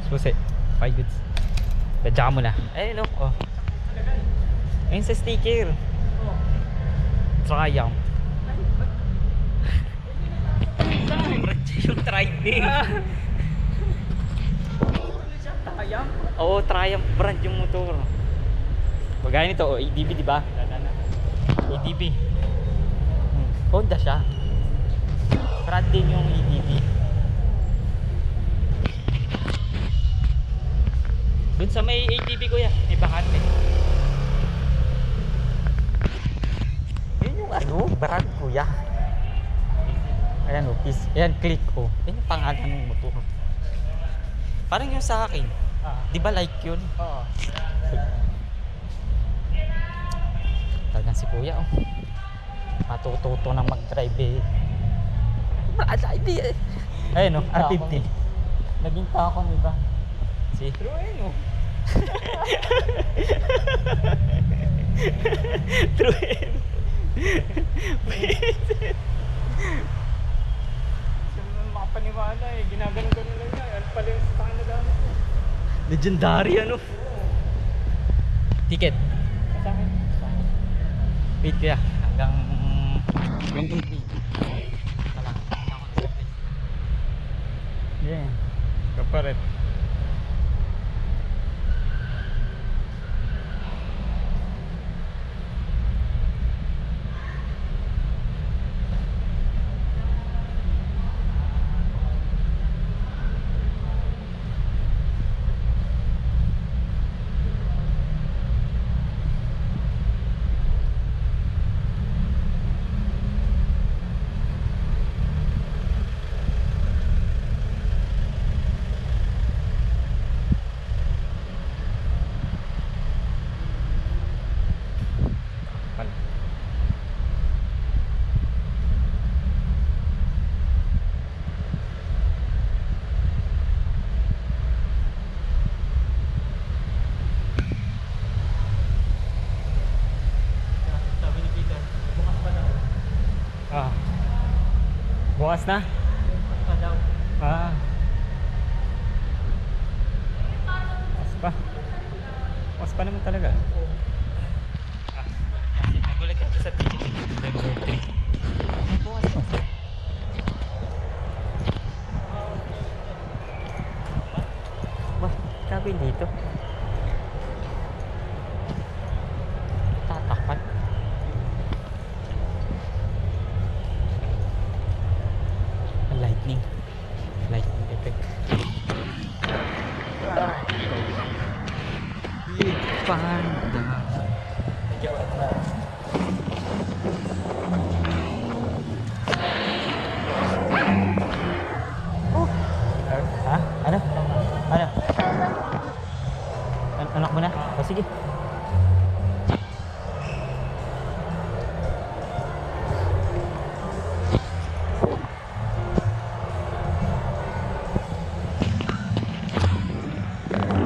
Susi. 5 bits. Dadya mo na. Eh, no. Oh. Ayun sa sticker. Triumph. Yung Triumph. Triumph? Oo, Triumph brand yung motor. Pagaya nito, ADB, di ba? ADB. Honda siya. Brand din yung ADB. Dun sa may ADB, kuya, may bakante. Yun yung brand, kuya. Ayan o, ayan, click o. Yan yung pangalan ng motor. Parang yung sa akin. Di ba like yun? Oo. Talagang si kuya oh. Matututo ng mag-drive eh. Ayun o, R50. Naging takong iba. Si Pero ayun oh. True. Makapaniwala eh. Ginaganon-ganon lang niya. Ano pala yung sasakyan na gamit mo? Legendary ano. Ticket. Sa akin. Wait kaya hanggang 23. Wala. Yeah. Kaparet. Bukas na? Pa daw. Bukas pa. Bukas pa naman talaga. Nagulat ka sa ticket. Number 3. Bukas pa. Wah, sabi dito. Tatakpan. Lightning effect. Big fan.